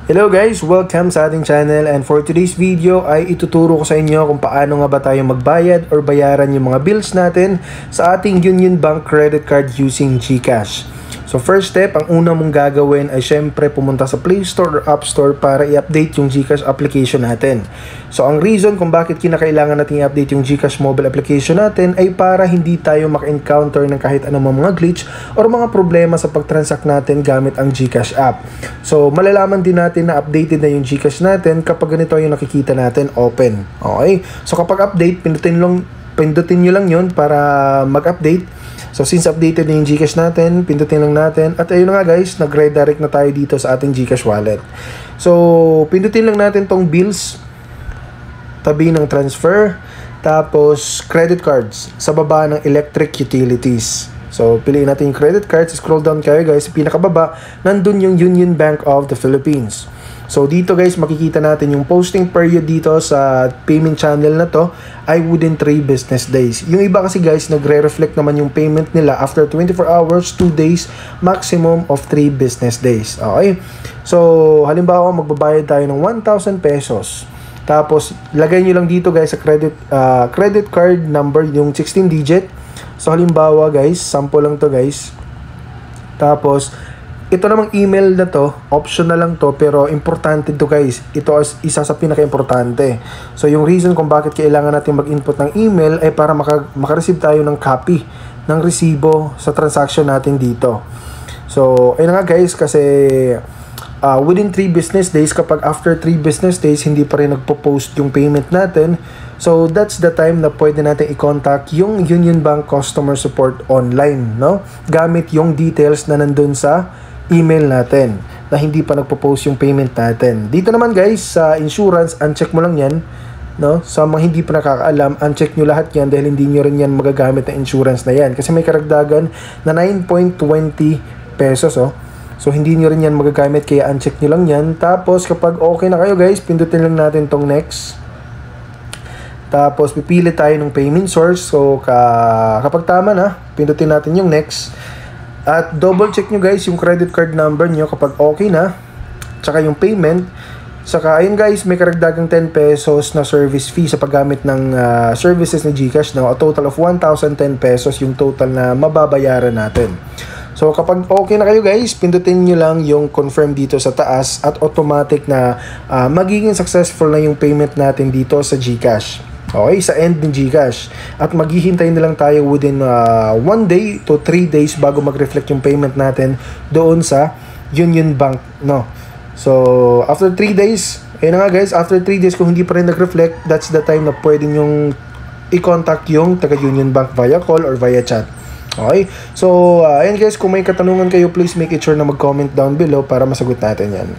Hello guys! Welcome sa ating channel, and for today's video ay ituturo ko sa inyo kung paano nga ba tayo magbayad or bayaran yung mga bills natin sa ating Union Bank credit card using GCash. So first step, ang una mong gagawin ay syempre pumunta sa Play Store or App Store para i-update yung GCash application natin. So ang reason kung bakit kinakailangan natin i-update yung GCash mobile application natin ay para hindi tayo maka-encounter ng kahit anong mga glitch or mga problema sa pag-transact natin gamit ang GCash app. So malalaman din natin na updated na yung GCash natin kapag ganito yung nakikita natin open. Okay? So kapag update, pindutin nyo lang yun para mag-update. So since updated na yung GCash natin, pindutin lang natin. At ayun na nga guys, nag-redirect na tayo dito sa ating GCash wallet. So pindutin lang natin tong bills, tabi ng transfer, tapos credit cards sa baba ng electric utilities. So piliin natin yung credit cards, scroll down kayo guys, sa pinakababa, nandun yung Union Bank of the Philippines. So dito guys, makikita natin yung posting period dito sa payment channel na to ay within 3 business days. Yung iba kasi guys, nagre-reflect naman yung payment nila after 24 hours, 2 days, maximum of 3 business days. Okay? So halimbawa, magbabayad tayo ng 1,000 pesos. Tapos lagay nyo lang dito guys sa credit card number, yung 16 digit. So halimbawa guys, sample lang to guys. Tapos ito namang email na to, optional lang to, pero importante to guys. Ito as isa sa pinaka-importante. So yung reason kung bakit kailangan natin mag-input ng email ay para makareceive tayo ng copy ng resibo sa transaction natin dito. So ayun nga guys, kasi within 3 business days, kapag after 3 business days hindi pa rin nagpo-post yung payment natin, so that's the time na pwede natin i-contact yung Union Bank Customer Support online, no? Gamit yung details na nandun sa email natin na hindi pa nagpo-post yung payment natin. Dito naman guys, sa insurance, uncheck mo lang yan, no? Sa mga hindi pa nakakaalam, uncheck nyo lahat yan dahil hindi nyo rin yan magagamit na insurance na yan kasi may karagdagan na 9.20 pesos, oh. So hindi nyo rin yan magagamit, kaya uncheck nyo lang yan. Tapos kapag okay na kayo guys, pindutin lang natin tong next. Tapos pipili tayo ng payment source. So kapag tama na, pindutin natin yung next. At double check nyo guys yung credit card number nyo kapag okay na, tsaka yung payment. Saka ayun guys, may karagdagang 10 pesos na service fee sa paggamit ng services ni GCash, no? A total of 1,010 pesos yung total na mababayaran natin. So kapag okay na kayo guys, pindutin nyo lang yung confirm dito sa taas at automatic na magiging successful na yung payment natin dito sa GCash. Okay, sa end ng GCash. At maghihintay na lang tayo within 1 day to 3 days bago mag-reflect yung payment natin doon sa Union Bank, no? So after 3 days, ayun na nga guys, after 3 days kung hindi pa rin nag-reflect, that's the time na pwede nyong i-contact yung taga Union Bank via call or via chat. Okay? So ayun guys, kung may katanungan kayo, please make it sure na mag-comment down below para masagot natin yan.